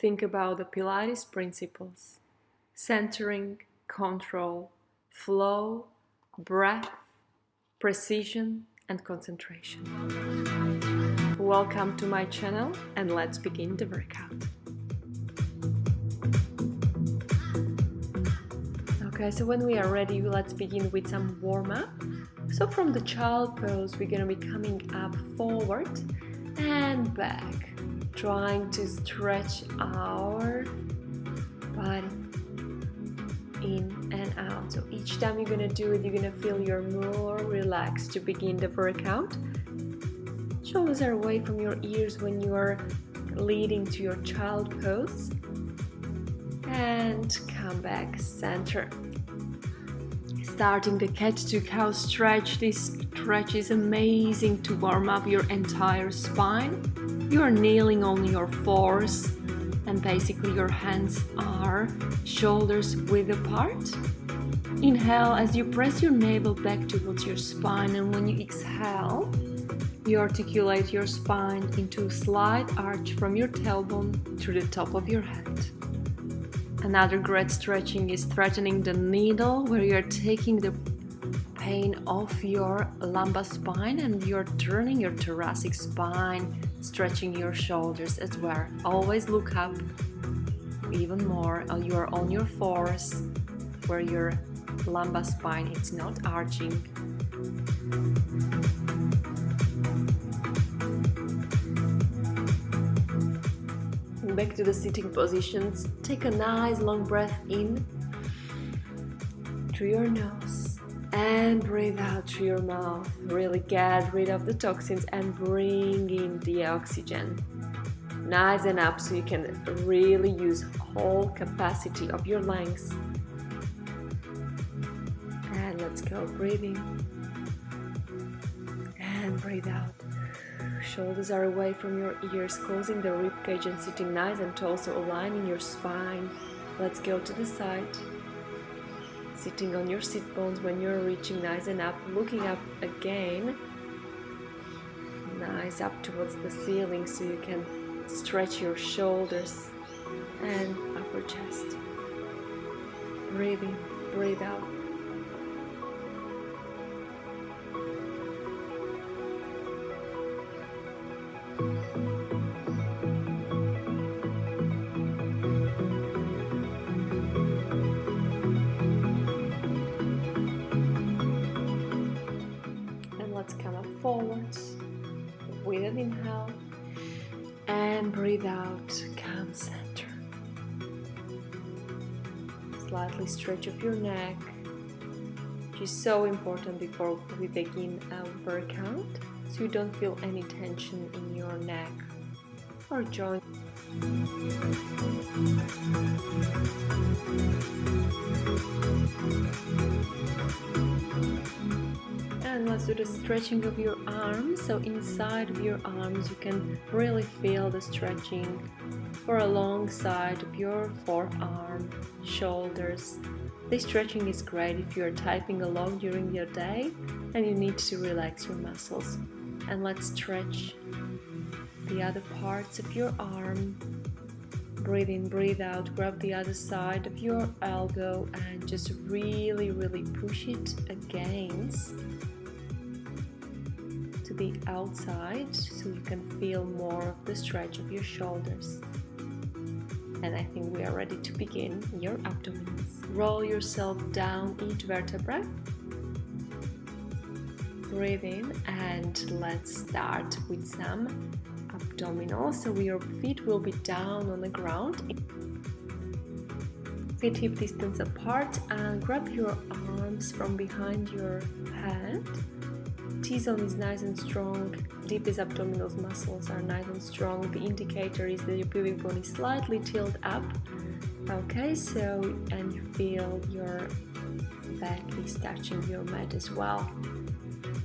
think about the Pilates principles: centering, control, flow, breath, precision, and concentration. Welcome to my channel, and let's begin the workout. Okay, so when we are ready, let's begin with some warm-up. So from the child pose, we're going to be coming up forward and back, trying to stretch our body in and out. So each time you're going to do it, you're going to feel you're more relaxed to begin the workout. Shoulders are away from your ears when you are leading to your child pose. And come back, center. Starting the cat to cow stretch. This stretch is amazing to warm up your entire spine. You are kneeling on your fours, and basically your hands are shoulders width apart. Inhale as you press your navel back towards your spine, and when you exhale, you articulate your spine into a slight arch from your tailbone to the top of your head. Another great stretching is straightening the needle, where you're taking the pain off your lumbar spine and you're turning your thoracic spine, stretching your shoulders as well. Always look up even more. You are on your fours, where your lumbar spine is not arching. Back to the sitting positions. Take a nice long breath in through your nose and breathe out through your mouth. Really get rid of the toxins and bring in the oxygen. Nice and up, so you can really use whole capacity of your lungs. And let's go, breathing and breathe out. Shoulders are away from your ears, closing the rib cage and sitting nice and tall, so aligning your spine. Let's go to the side. Sitting on your sit bones when you're reaching nice and up, looking up again. Nice up towards the ceiling, so you can stretch your shoulders and upper chest. Breathe in, breathe out. Let's come up forwards with an inhale and breathe out, come center. Slightly stretch of your neck, which is so important before we begin our workout, so you don't feel any tension in your neck or joint. And let's do the stretching of your arms. So inside of your arms, you can really feel the stretching for alongside of your forearm, shoulders. This stretching is great if you're typing along during your day and you need to relax your muscles. And let's stretch the other parts of your arm. Breathe in, breathe out, grab the other side of your elbow and just really push it against to the outside, so you can feel more of the stretch of your shoulders. And I think we are ready to begin your abdominals. Roll yourself down each vertebra. Breathe in, and let's start with some abdominals. So your feet will be down on the ground, feet hip distance apart, and grab your arms from behind your head. T-zone is nice and strong, deepest abdominal muscles are nice and strong. The indicator is that your pubic bone is slightly tilted up. Okay, so, and you feel your back is touching your mat as well.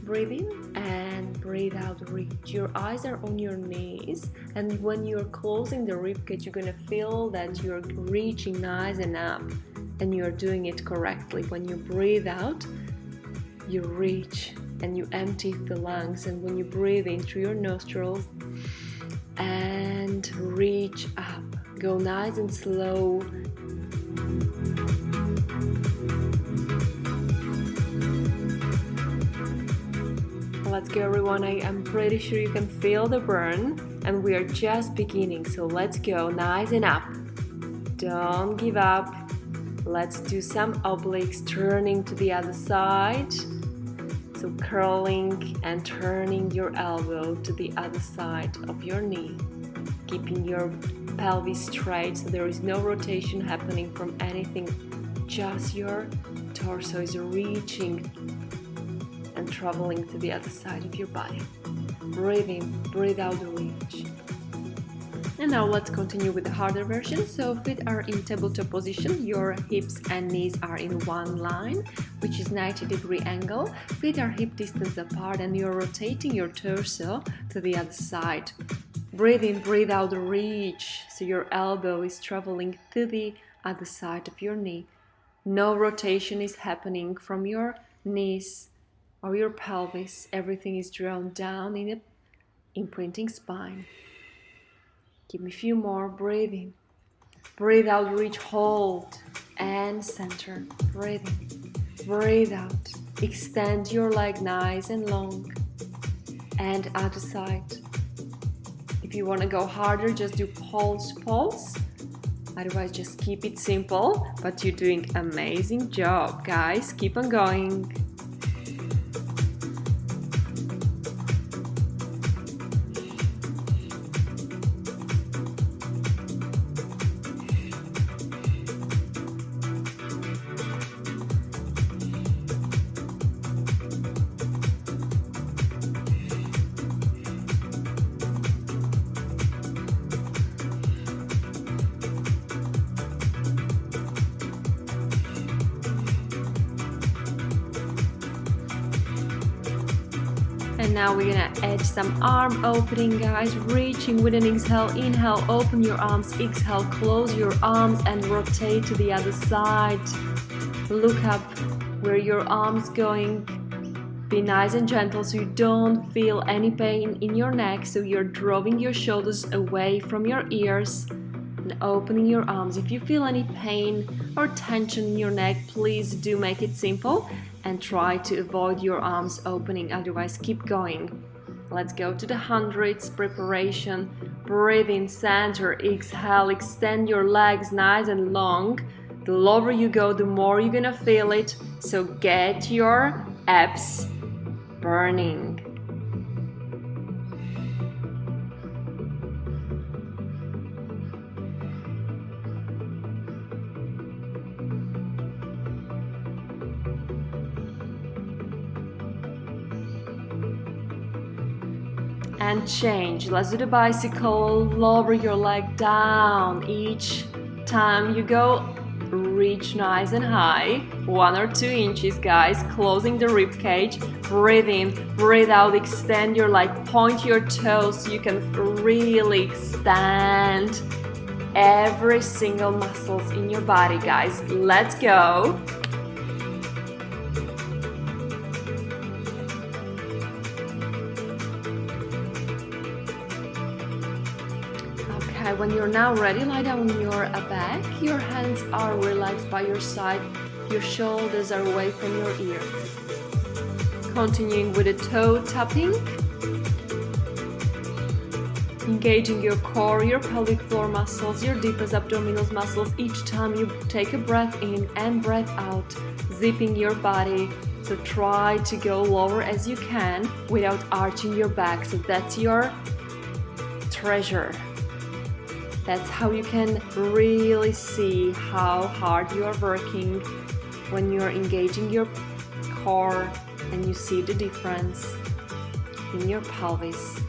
Breathe in and breathe out, reach. Your eyes are on your knees, and when you're closing the ribcage, you're gonna feel that you're reaching nice and up, and you're doing it correctly. When you breathe out, you reach and you empty the lungs, and when you breathe in through your nostrils and reach up, Go nice and slow. Let's go, everyone. I am pretty sure you can feel the burn, and we are just beginning, so let's go nice and up. Don't give up. Let's do some obliques, turning to the other side. So curling and turning your elbow to the other side of your knee, keeping your pelvis straight so there is no rotation happening from anything, just your torso is reaching and traveling to the other side of your body. Breathe in, breathe out the reach. And now let's continue with the harder version. So feet are in tabletop position, your hips and knees are in one line, which is 90-degree angle. Feet are hip distance apart and you're rotating your torso to the other side. Breathe in, breathe out the reach, so your elbow is traveling to the other side of your knee. No rotation is happening from your knees or your pelvis. Everything is drawn down in an imprinting spine. Give me a few more. Breathe in. Breathe out, reach, hold, and center. Breathe in. Breathe out. Extend your leg nice and long. And other side. If you want to go harder, just do pulse, pulse. Otherwise, just keep it simple. But you're doing an amazing job, guys. Keep on going. And now we're gonna add some arm opening, guys. Reaching with an exhale. Inhale, open your arms. Exhale, close your arms and rotate to the other side. Look up where your arms going. Be nice and gentle so you don't feel any pain in your neck. So you're drawing your shoulders away from your ears and opening your arms. If you feel any pain or tension in your neck, please do make it simple and try to avoid your arms opening, otherwise keep going. Let's go to the hundreds preparation. Breathe in, center, exhale, extend your legs nice and long. The lower you go, the more you're gonna feel it, so get your abs burning. And change. Let's do the bicycle. Lower your leg down. Each time you go, reach nice and high. 1 or 2 inches, guys. Closing the rib cage. Breathe in, breathe out. Extend your leg. Point your toes so you can really extend every single muscles in your body, guys. Let's go. When you're now ready, lie down on your back. Your hands are relaxed by your side. Your shoulders are away from your ear. Continuing with the toe tapping. Engaging your core, your pelvic floor muscles, your deepest abdominal muscles. Each time you take a breath in and breath out, zipping your body. So try to go lower as you can without arching your back. So that's your treasure. That's how you can really see how hard you are working when you're engaging your core and you see the difference in your pelvis.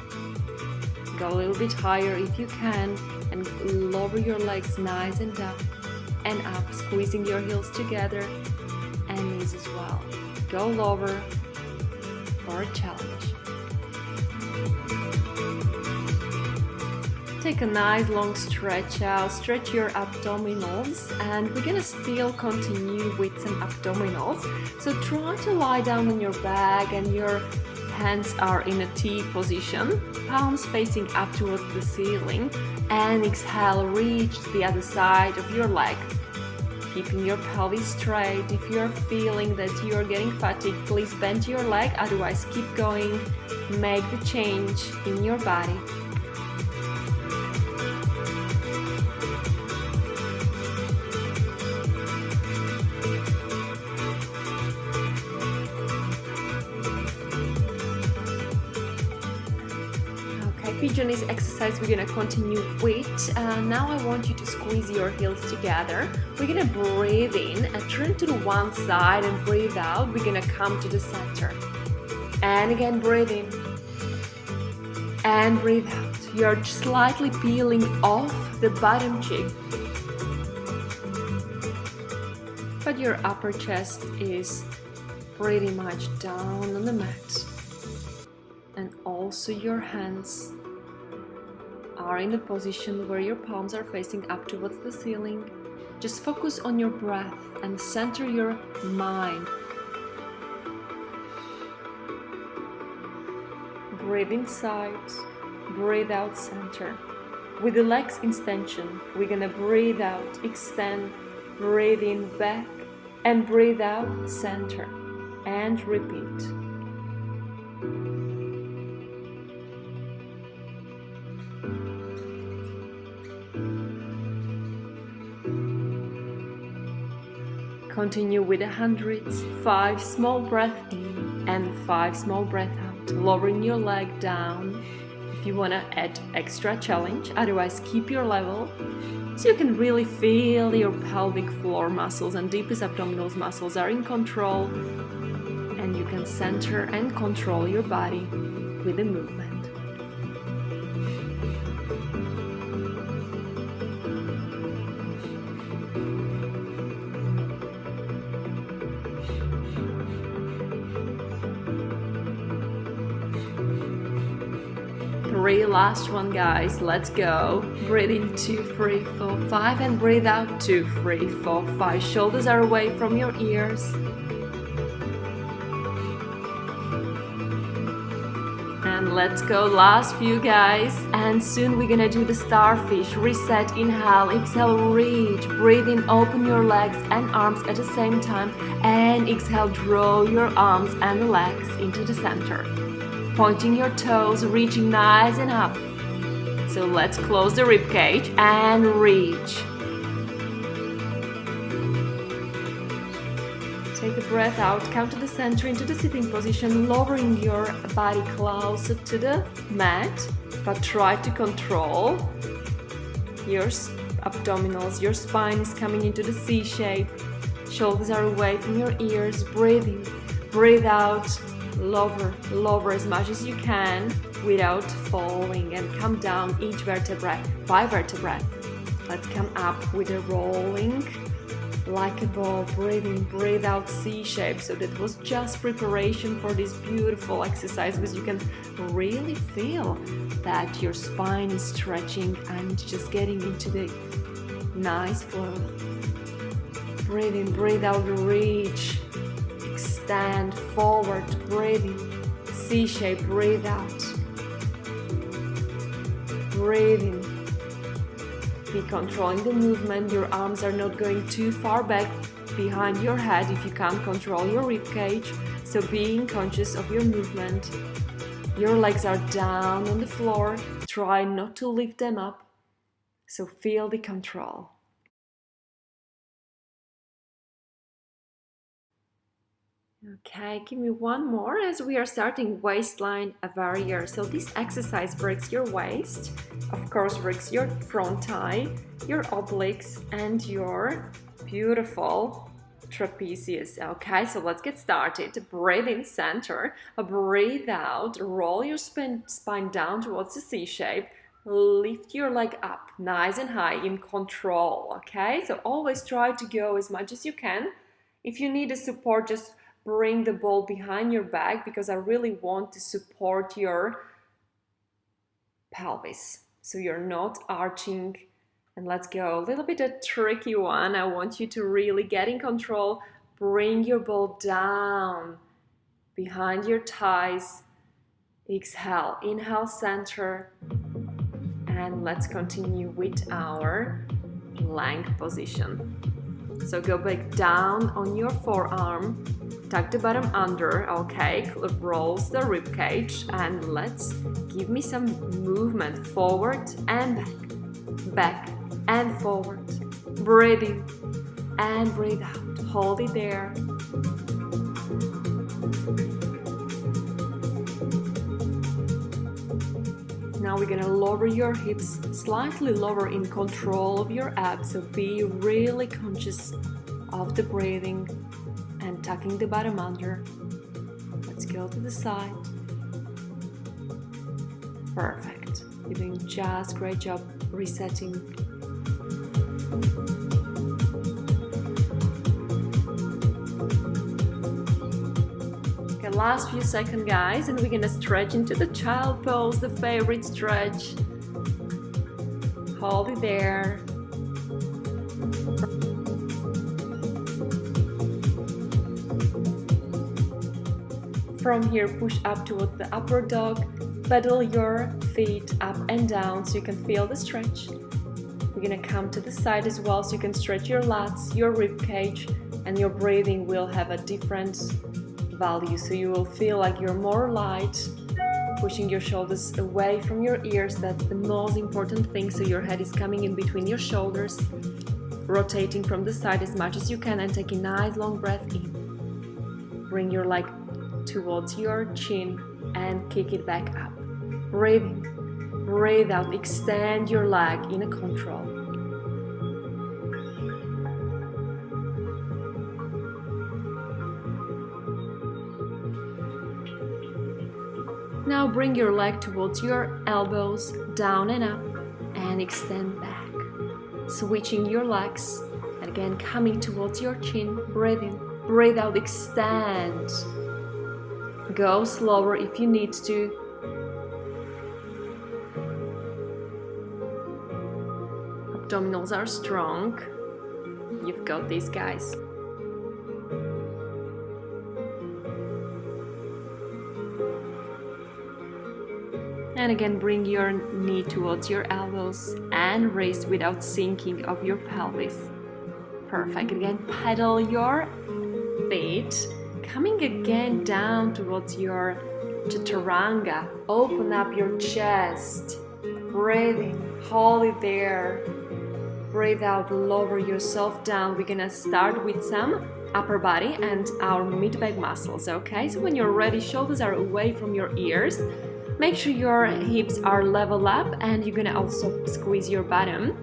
Go a little bit higher if you can and lower your legs nice and down and up, squeezing your heels together and knees as well. Go lower for a challenge. Take a nice long stretch out, stretch your abdominals, and we're gonna still continue with some abdominals. So try to lie down on your back and your hands are in a T position, palms facing up towards the ceiling. And exhale, reach to the other side of your leg. Keeping your pelvis straight. If you're feeling that you're getting fatigued, please bend your leg, otherwise keep going. Make the change in your body. Pigeon is exercise we're gonna continue with. Now I want you to squeeze your heels together. We're gonna breathe in and turn to the one side and breathe out. We're gonna come to the center. And again, breathe in. And breathe out. You're slightly peeling off the bottom cheek. But your upper chest is pretty much down on the mat. And also your hands are in a position where your palms are facing up towards the ceiling. Just focus on your breath and center your mind. Breathe inside, breathe out, center. With the legs extension, we're gonna breathe out, extend, breathe in, back, and breathe out, center. And repeat. Continue with 100s, 5 small breaths in and 5 small breaths out, lowering your leg down if you want to add extra challenge, otherwise keep your level so you can really feel your pelvic floor muscles and deepest abdominal muscles are in control and you can center and control your body with the movement. Last one, guys, let's go. Breathe in 2, 3, 4, 5 and breathe out 2, 3, 4, 5. Shoulders are away from your ears. And let's go, last few, guys. And soon we're gonna do the starfish. Reset, inhale, exhale, reach. Breathe in, open your legs and arms at the same time. And exhale, draw your arms and the legs into the center. Pointing your toes, reaching nice and up. So let's close the rib cage and reach. Take a breath out, come to the center into the sitting position, lowering your body closer to the mat, but try to control your abdominals. Your spine is coming into the C shape. Shoulders are away from your ears. Breathe in, breathe out. Lower as much as you can without falling and come down each vertebra by vertebra. Let's come up with a rolling like a ball. Breathe in, breathe out, C shape. So that was just preparation for this beautiful exercise because you can really feel that your spine is stretching and just getting into the nice flow. Breathe in, breathe out, reach. Stand forward, breathing, C shape, breathe out. Breathe in. Be controlling the movement. Your arms are not going too far back behind your head if you can't control your rib cage. So being conscious of your movement. Your legs are down on the floor. Try not to lift them up. So feel the control. Okay, give me one more as we are starting waistline warrior. So this exercise works your waist, of course works your front thigh, your obliques and your beautiful trapezius. Okay, so let's get started. Breathe in, center, breathe out, roll your spine down towards the C shape, lift your leg up nice and high in control. Okay, so always try to go as much as you can. If you need a support, just bring the ball behind your back because I really want to support your pelvis so you're not arching. And let's go a little bit a tricky one. I want you to really get in control. Bring your ball down behind your thighs. Exhale, inhale, center, And let's continue with our plank position. So go back down on your forearm, tuck the bottom under, okay, rolls the rib cage, and let's give me some movement forward and back and forward. Breathe in and breathe out. Hold it there. Now we're gonna lower your hips, slightly lower in control of your abs, so be really conscious of the breathing and tucking the bottom under. Let's go to the side. Perfect. You're doing just great job resetting. Last few seconds, guys, and we're gonna stretch into the child pose, the favorite stretch. Hold it there. From here, push up towards the upper dog. Pedal your feet up and down so you can feel the stretch. We're gonna come to the side as well so you can stretch your lats, your rib cage, and your breathing will have a different value, so you will feel like you're more light, pushing your shoulders away from your ears. That's the most important thing, so your head is coming in between your shoulders, rotating from the side as much as you can, and take a nice long breath in. Bring your leg towards your chin and kick it back up. Breathe in, breathe out, extend your leg in a control. Now bring your leg towards your elbows, down and up, and extend back. Switching your legs, and again coming towards your chin. Breathe in, breathe out, extend. Go slower if you need to. Abdominals are strong. You've got these, guys. And again, bring your knee towards your elbows and wrist without sinking of your pelvis. Perfect. Again, pedal your feet, coming again down towards your chaturanga. Open up your chest. Breathe in, hold it there. Breathe out, lower yourself down. We're gonna start with some upper body and our mid-back muscles, okay? So when you're ready, shoulders are away from your ears. Make sure your hips are level up, and you're gonna also squeeze your bottom.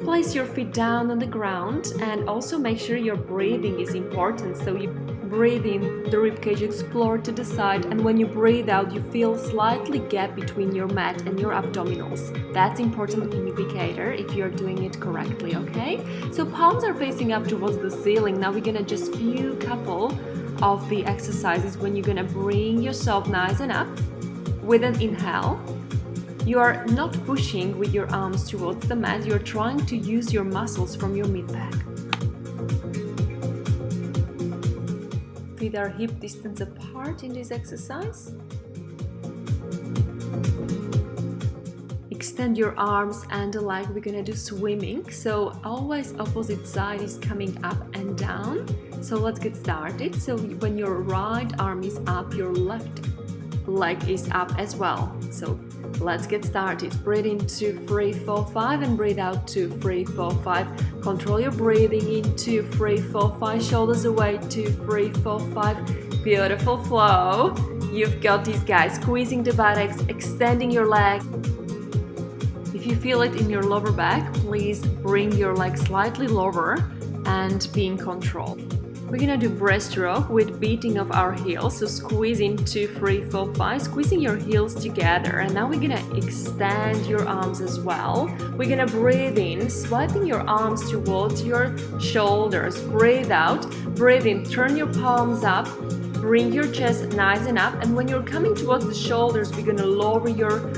Place your feet down on the ground, and also make sure your breathing is important. So you breathe in, the ribcage explore to the side, and when you breathe out, you feel slightly gap between your mat and your abdominals. That's important indicator if you're doing it correctly, okay? So palms are facing up towards the ceiling. Now we're gonna just few couple of the exercises when you're gonna bring yourself nice and up. With an inhale, you are not pushing with your arms towards the mat, you're trying to use your muscles from your mid-back. Feet are hip distance apart in this exercise. Extend your arms and the leg. We're gonna do swimming, so always opposite side is coming up and down. So let's get started. So when your right arm is up, your left leg is up as well. So let's get started. Breathe into 3, 4, 5 and breathe out to 3, 4, 5. Control your breathing into 3, 4, 5. Shoulders away, 2, 3, 4, 5. Beautiful flow. You've got these, guys. Squeezing the buttocks, extending your leg. If you feel it in your lower back, please bring your leg slightly lower and be in control. We're gonna do breaststroke with beating of our heels. So squeeze into 3, 4, 5, squeezing your heels together. And now we're gonna extend your arms as well. We're gonna breathe in, swiping your arms towards your shoulders. Breathe out, breathe in, turn your palms up, bring your chest nice and up. And when you're coming towards the shoulders, we're gonna lower your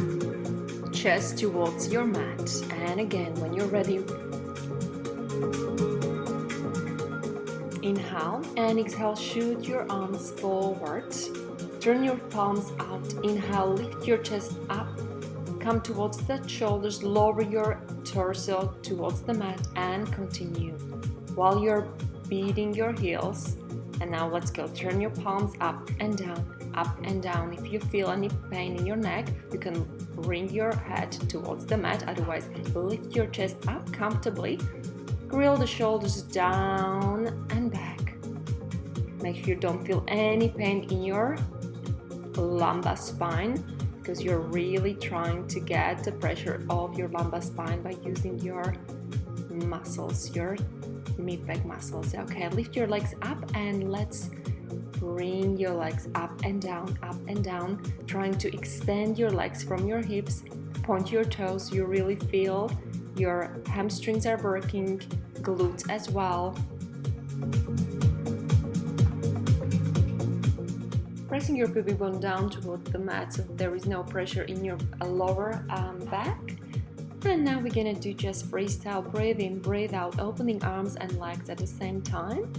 chest towards your mat. And again, when you're ready, inhale and exhale, shoot your arms forward. Turn your palms out. Inhale, lift your chest up. Come towards the shoulders, lower your torso towards the mat and continue while you're beating your heels. And now let's go. Turn your palms up and down, up and down. If you feel any pain in your neck, you can bring your head towards the mat. Otherwise, lift your chest up comfortably. Grill the shoulders down and back. Make sure you don't feel any pain in your lumbar spine, because you're really trying to get the pressure of your lumbar spine by using your muscles, your mid-back muscles. Okay, lift your legs up and let's bring your legs up and down, trying to extend your legs from your hips. Point your toes, you really feel your hamstrings are working, glutes as well. Pressing your pubic bone down towards the mat so there is no pressure in your lower back. And now we're gonna do just freestyle. Breathe in, breathe out, opening arms and legs at the same time.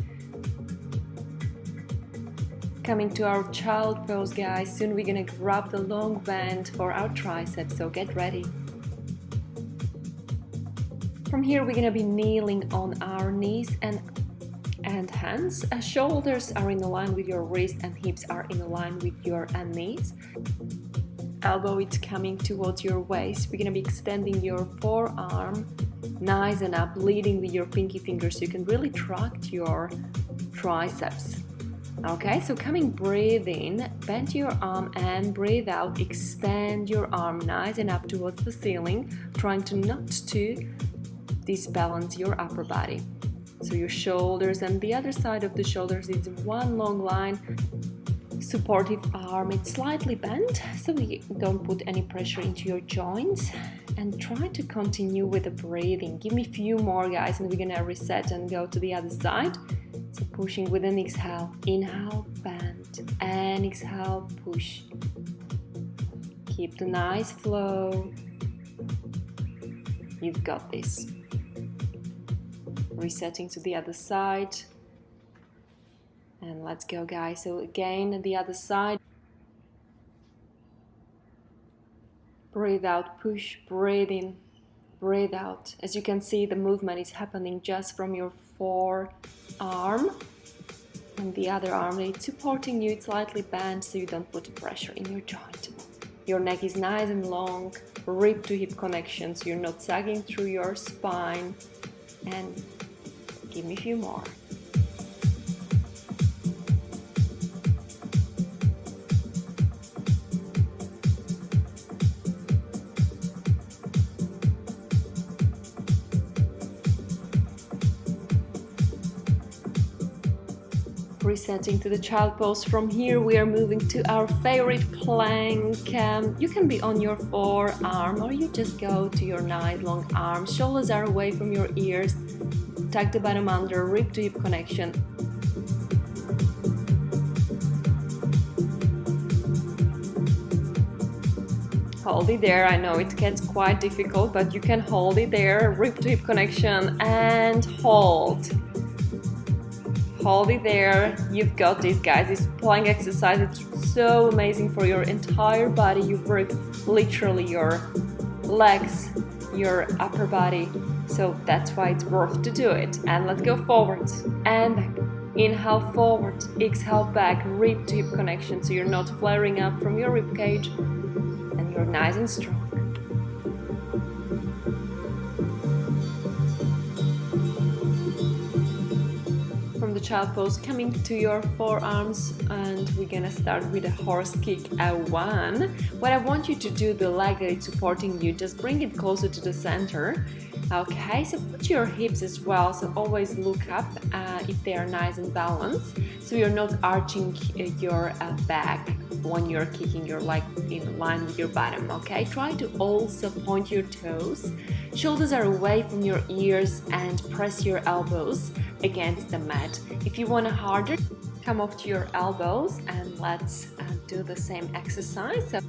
Coming to our child pose, guys. Soon we're gonna grab the long band for our triceps, so get ready. From here we're gonna be kneeling on our knees and hands. Shoulders are in line with your wrist and hips are in line with your knees. Elbow is coming towards your waist. We're gonna be extending your forearm nice and up, leading with your pinky finger so you can really tract your triceps. Okay, so coming, breathe in, bend your arm and breathe out, extend your arm nice and up towards the ceiling, trying to not to disbalance your upper body. So your shoulders and the other side of the shoulders is one long line. Supportive arm, it's slightly bent so we don't put any pressure into your joints, and try to continue with the breathing. Give me a few more, guys, and we're gonna reset and go to the other side. So pushing with an exhale, inhale, bend, and exhale, push. Keep the nice flow. You've got this. Resetting to the other side. And let's go, guys. So again, the other side. Breathe out, push, breathe in, breathe out. As you can see, the movement is happening just from your forearm. And the other arm is supporting you. It's slightly bent so you don't put pressure in your joint. Your neck is nice and long, rib to hip connection, so you're not sagging through your spine. And give me a few more. Resetting to the child pose. From here we are moving to our favorite plank. You can be on your forearm or you just go to your nice long arms. Shoulders are away from your ears. Tuck the bottom under, rib to hip connection. Hold it there. I know it gets quite difficult, but you can hold it there. Rib to hip connection and hold. Hold it there. You've got this, guys. This plank exercise is so amazing for your entire body. You work literally your legs, your upper body. So that's why it's worth to do it. And let's go forward and back. Inhale forward, exhale back, rib to hip connection so you're not flaring up from your rib cage and you're nice and strong. From the child pose, coming to your forearms, and we're gonna start with a horse kick at 1. What I want you to do, the leg that is supporting you, just bring it closer to the center. Okay, so put your hips as well, so always look up if they are nice and balanced, so you're not arching your back when you're kicking your leg in line with your bottom. Okay, try to also point your toes. Shoulders are away from your ears and press your elbows against the mat. If you want to harder, come off to your elbows and let's do the same exercise. So,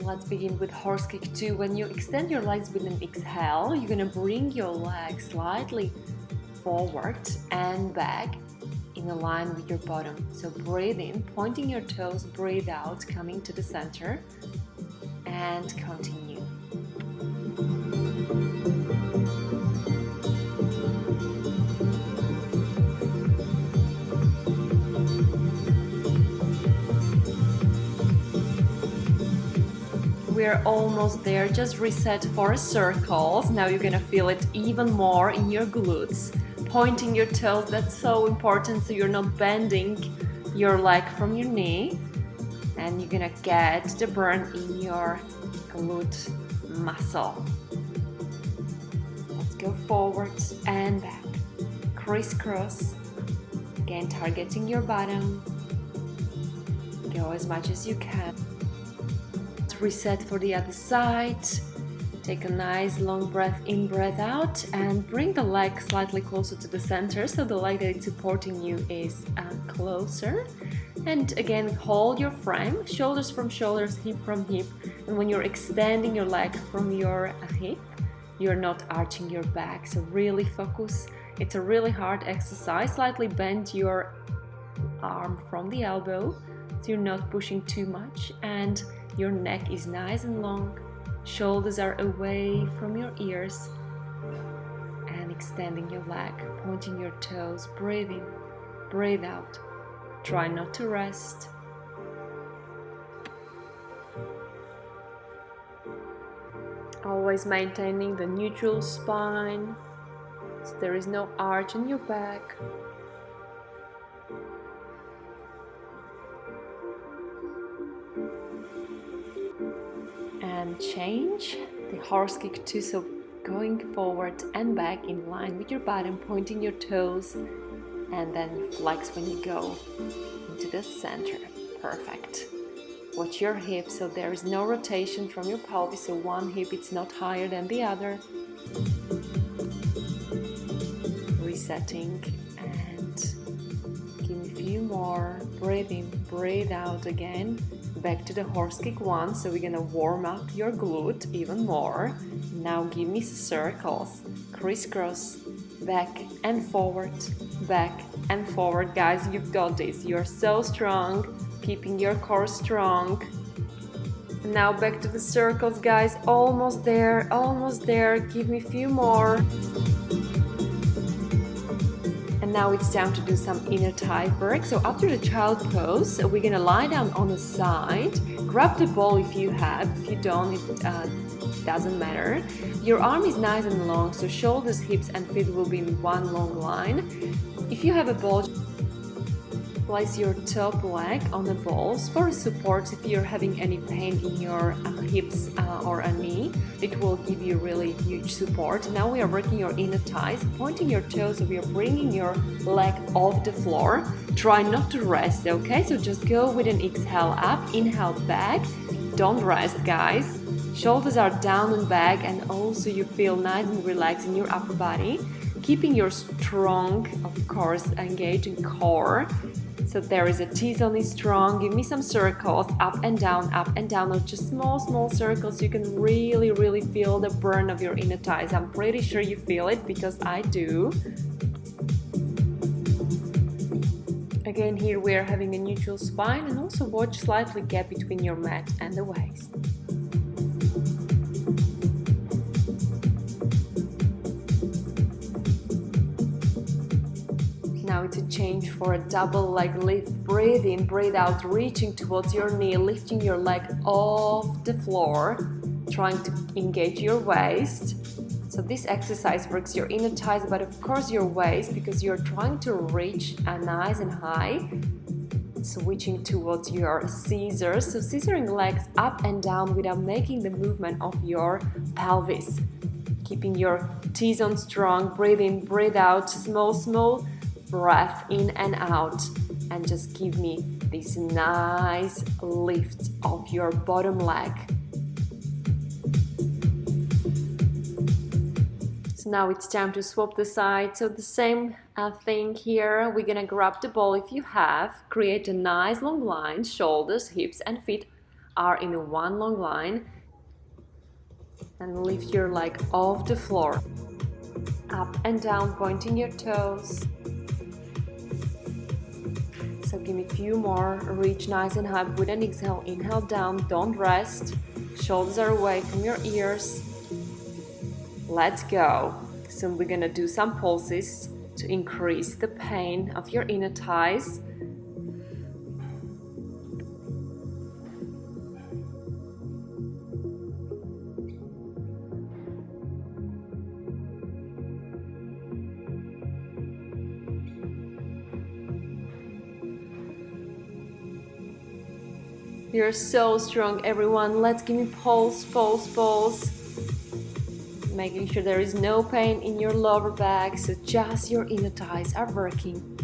let's begin with horse kick 2. When you extend your legs with an exhale, you're gonna bring your legs slightly forward and back. in a line with your bottom. So breathe in, pointing your toes, breathe out, coming to the center, and continue. We're almost there. Just reset for circles. Now you're gonna feel it even more in your glutes. Pointing your toes, that's so important, so you're not bending your leg from your knee, and you're gonna get the burn in your glute muscle. Let's go forward and back. Crisscross. Again, targeting your bottom. Go as much as you can. Reset for the other side. Take a nice long breath in, breath out, and bring the leg slightly closer to the center so the leg that is supporting you is closer. And again, hold your frame, shoulders from shoulders, hip from hip. And when you're extending your leg from your hip, you're not arching your back. So really focus. It's a really hard exercise. Slightly bend your arm from the elbow so you're not pushing too much, and your neck is nice and long, shoulders are away from your ears, and extending your leg, pointing your toes, breathe in, breathe out. Try not to rest. Always maintaining the neutral spine, so there is no arch in your back. And change the horse kick too, so going forward and back in line with your bottom, pointing your toes, and then flex when you go into the center. Perfect. Watch your hips, so there is no rotation from your pelvis, so one hip it's not higher than the other. Resetting, and give me a few more. Breathe in, breathe out again. Back to the horse kick one, so we're gonna warm up your glute even more. Now give me circles, crisscross, back and forward, guys. You've got this. You're so strong, keeping your core strong. Now back to the circles, guys. Almost there, almost there. Give me a few more. And now it's time to do some inner thigh work. So after the child pose, we're gonna lie down on the side, grab the ball if you have. If you don't, it doesn't matter. Your arm is nice and long, so shoulders, hips and feet will be in one long line. If you have a ball, place your top leg on the balls for support. If you're having any pain in your hips or a knee, it will give you really huge support. Now we are working your inner thighs, pointing your toes, so we are bringing your leg off the floor. Try not to rest, okay? So just go with an exhale up, inhale back. Don't rest, guys. Shoulders are down and back, and also you feel nice and relaxed in your upper body. Keeping your strong, of course, engaging core. So there is a T-zone is strong. Give me some circles, up and down, or just small circles. You can really feel the burn of your inner thighs. I'm pretty sure you feel it because I do. Again, here we are having a neutral spine, and also watch slightly gap between your mat and the waist. Now it's a change for a double leg lift. Breathe in, breathe out, reaching towards your knee, lifting your leg off the floor, trying to engage your waist. So this exercise works your inner thighs, but of course your waist, because you're trying to reach nice and high. Switching towards your scissors. So scissoring legs up and down without making the movement of your pelvis. Keeping your T-zone strong. Breathe in, breathe out, small breath in and out, and just give me this nice lift of your bottom leg. So now it's time to swap the side. So the same thing here. We're gonna grab the ball if you have, create a nice long line. Shoulders, hips and feet are in one long line, and lift your leg off the floor. Up and down, pointing your toes. So give me a few more. Reach nice and high with an exhale. Inhale down, don't rest. Shoulders are away from your ears. Let's go. So we're gonna do some pulses to increase the pain of your inner thighs. You're so strong, everyone. Let's give me pulse, pulse, pulse. Making sure there is no pain in your lower back, so just your inner thighs are working.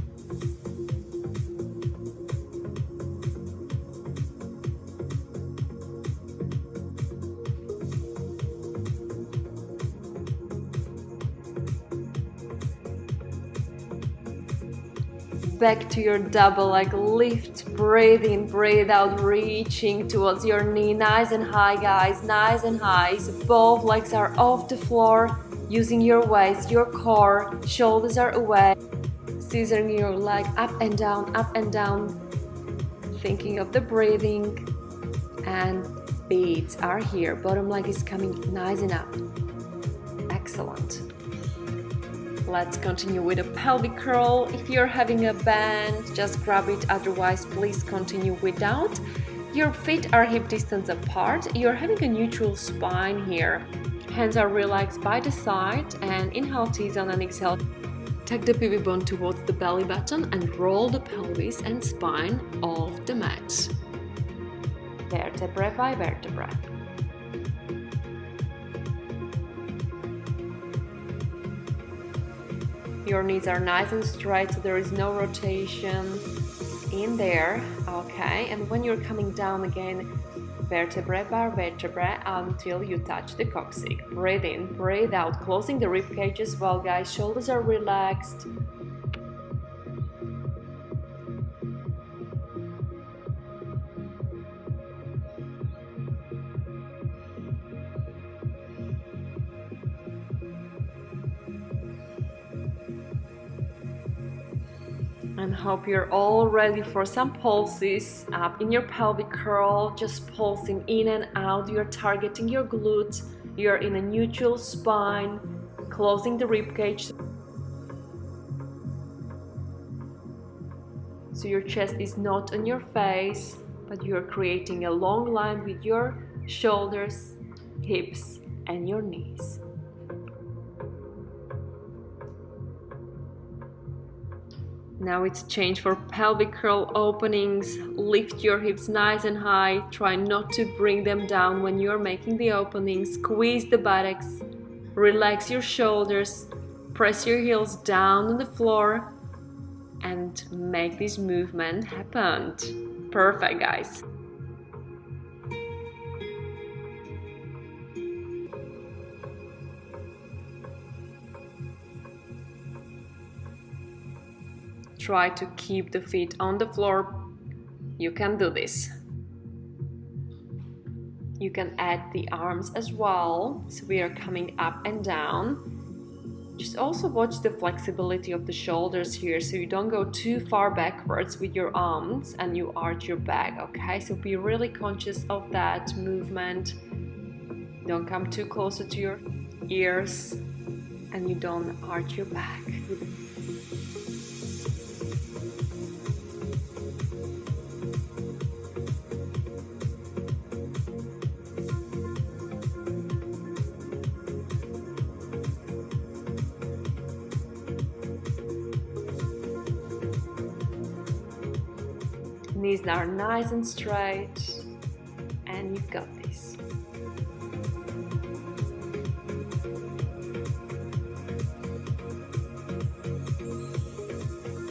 Back to your double leg lift. Breathe in, breathe out, reaching towards your knee. Nice and high, guys, nice and high. So both legs are off the floor, using your waist, your core. Shoulders are away. Scissoring your leg up and down. Thinking of the breathing. And feet are here. Bottom leg is coming nice and up. Excellent. Let's continue with a pelvic curl. If you're having a band, just grab it. Otherwise, please continue without. Your feet are hip distance apart. You're having a neutral spine here. Hands are relaxed by the side, and inhale T-zone and exhale. Tuck the pivot bone towards the belly button and roll the pelvis and spine off the mat. Vertebra by vertebra. Your knees are nice and straight, so there is no rotation in there. Okay, and when you're coming down again, vertebra by vertebra until you touch the coccyx. Breathe in, breathe out, closing the rib cage as well, guys. Shoulders are relaxed. And hope you're all ready for some pulses up in your pelvic curl, just pulsing in and out. You're targeting your glute. You're in a neutral spine, closing the rib cage. So your chest is not on your face, but you're creating a long line with your shoulders, hips, and your knees. Now it's change for pelvic curl openings. Lift your hips nice and high. Try not to bring them down when you're making the opening. Squeeze the buttocks. Relax your shoulders. Press your heels down on the floor and make this movement happen. Perfect, guys. Try to keep the feet on the floor. You can do this. You can add the arms as well. So we are coming up and down. Just also watch the flexibility of the shoulders here, so you don't go too far backwards with your arms and you arch your back, okay? So be really conscious of that movement. Don't come too closer to your ears and you don't arch your back. Knees are nice and straight, and you've got this.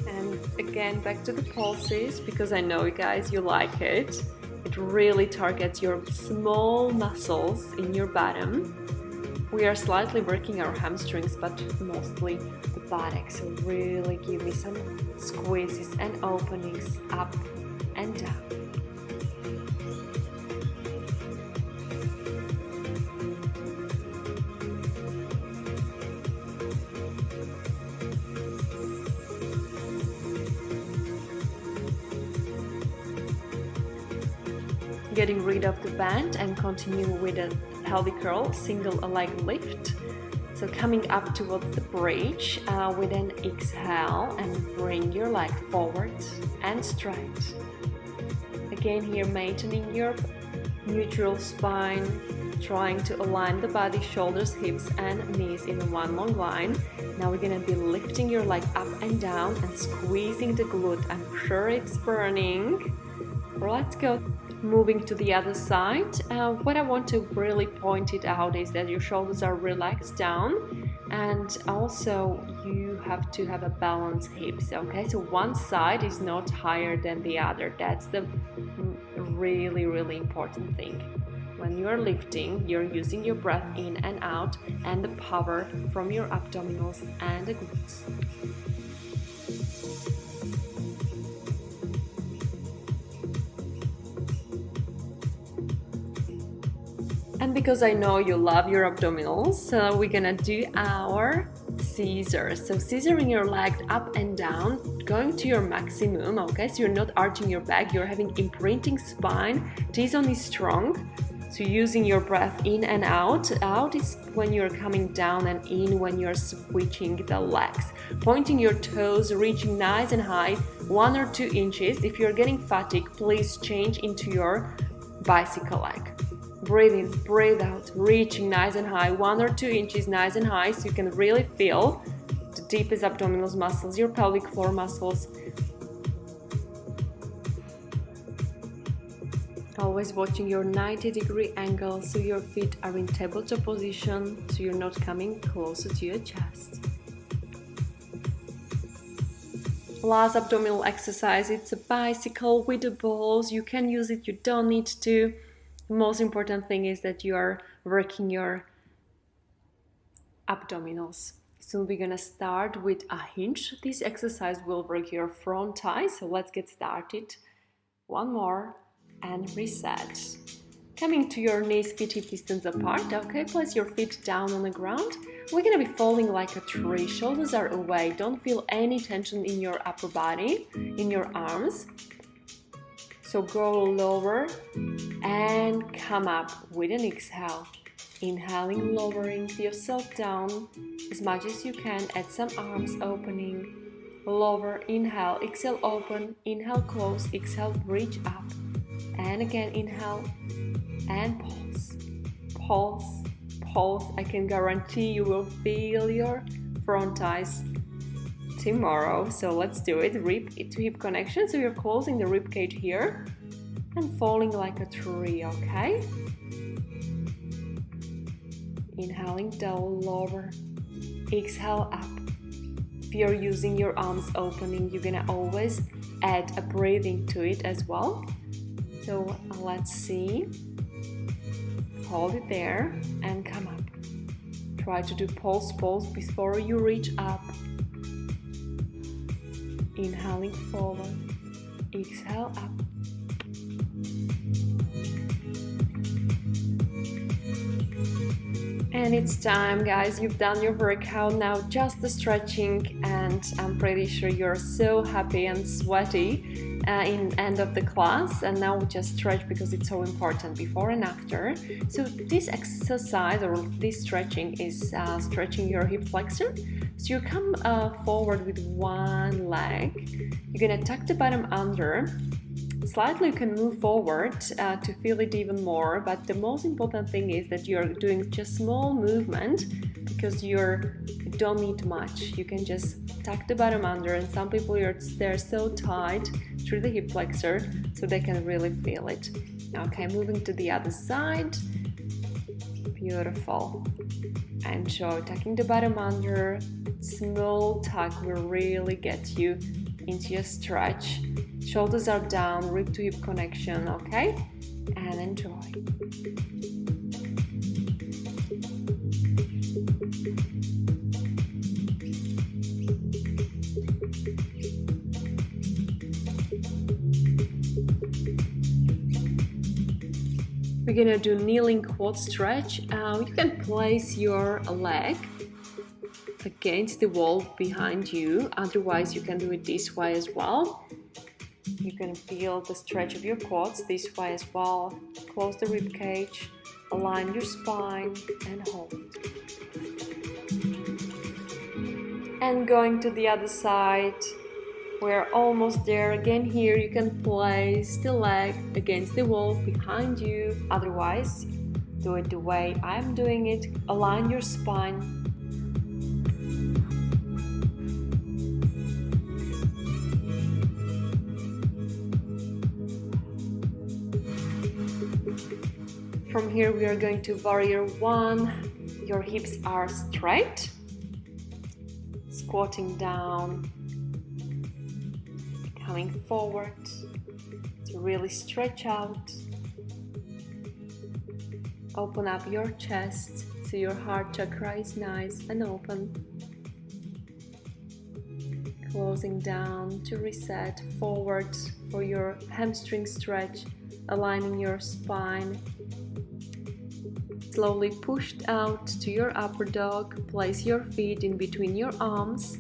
And again, back to the pulses, because I know you guys, you like it. It really targets your small muscles in your bottom. We are slightly working our hamstrings, but mostly the buttocks. So really give me some squeezes and openings up and down. getting rid of the band and continue with a pelvic curl, single leg lift. So coming up towards the bridge with an exhale and bring your leg forward and straight. Again here maintaining your neutral spine, trying to align the body, shoulders, hips and knees in one long line. Now we're going to be lifting your leg up and down and squeezing the glute. I'm sure it's burning. Let's go. Moving to the other side. What I want to really point it out is that your shoulders are relaxed down, and also you have to have a balanced hips, okay? So one side is not higher than the other. That's the really important thing. When you're lifting, you're using your breath in and out and the power from your abdominals and the glutes. And because I know you love your abdominals, so we're gonna do our scissors. So scissoring your leg up and down, going to your maximum, okay? So you're not arching your back, you're having imprinting spine, T-zone is strong. So using your breath in and out. Out is when you're coming down and in when you're switching the legs. Pointing your toes, reaching nice and high, 1 or 2 inches. If you're getting fatigued, please change into your bicycle leg. Breathe in, breathe out, reaching nice and high, 1 or 2 inches nice and high, so you can really feel the deepest abdominal muscles, your pelvic floor muscles. Always watching your 90-degree angle so your feet are in tabletop position, so you're not coming closer to your chest. Last abdominal exercise, it's a bicycle with the balls. You can use it, you don't need to. The most important thing is that you are working your abdominals. So we're gonna start with a hinge. This exercise will work your front thigh, so let's get started. One more and reset. Coming to your knees, feet hip distance apart, okay? Place your feet down on the ground. We're gonna be falling like a tree. Shoulders are away. Don't feel any tension in your upper body, in your arms. So go lower and come up with an exhale. Inhaling, lowering yourself down as much as you can. Add some arms opening. Lower, inhale, exhale, open, inhale, close, exhale, reach up. And again, inhale and pulse. Pulse, pulse. I can guarantee you will feel your front thighs tomorrow. So let's do it. Rib to hip connection. So you're closing the rib cage here and falling like a tree, okay? Inhaling down, lower. Exhale up. If you're using your arms opening, you're gonna always add a breathing to it as well. So let's see. Hold it there and come up. Try to do pulse before you reach up. Inhaling forward, exhale up. And it's time, guys. You've done your workout. Now just the stretching, and I'm pretty sure you're so happy and sweaty in end of the class. And now we just stretch because it's so important, before and after. So this exercise or this stretching is stretching your hip flexor. So you come forward with one leg. You're gonna tuck the bottom under. Slightly you can move forward to feel it even more, but the most important thing is that you're doing just small movement because you don't need much. You can just tuck the bottom under, and some people they're so tight through the hip flexor so they can really feel it. Okay, moving to the other side. Beautiful. Enjoy tucking the bottom under. Small tuck will really get you into your stretch. Shoulders are down, rib to hip connection, okay? And enjoy. We're gonna do kneeling quad stretch. You can place your leg against the wall behind you. Otherwise, you can do it this way as well. You can feel the stretch of your quads this way as well. Close the rib cage, align your spine and hold. And going to the other side, we're almost there. Again, here you can place the leg against the wall behind you. Otherwise, do it the way I'm doing it. Align your spine. From here we are going to warrior one. Your hips are straight. Squatting down. Coming forward to really stretch out. Open up your chest so your heart chakra is nice and open. Closing down to reset forward for your hamstring stretch, aligning your spine. Slowly pushed out to your upper dog. Place your feet in between your arms.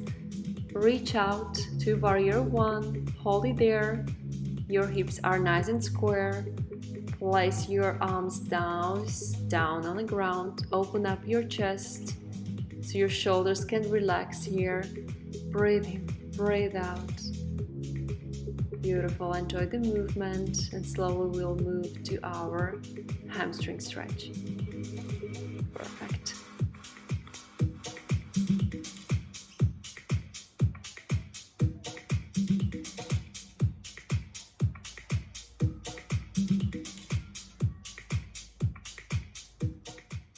Reach out to warrior one. Hold it there. Your hips are nice and square. Place your arms down on the ground. Open up your chest so your shoulders can relax here. Breathe in, breathe out. Beautiful. Enjoy the movement, and slowly we'll move to our hamstring stretch. Perfect.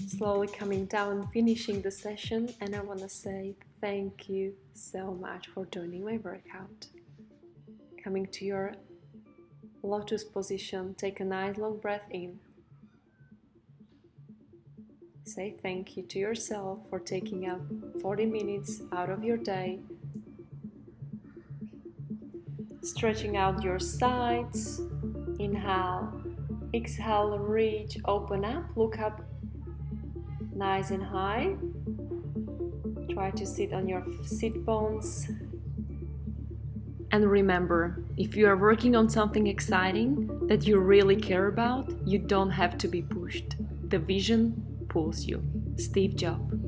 Slowly coming down, finishing the session, and I want to say thank you so much for joining my workout. Coming to your lotus position, take a nice long breath in. Say thank you to yourself for taking up 40 minutes out of your day. Stretching out your sides. Inhale, exhale, reach, open up, look up nice and high. Try to sit on your sit bones. And remember, if you are working on something exciting that you really care about, you don't have to be pushed. The vision pulls you. Steve Jobs.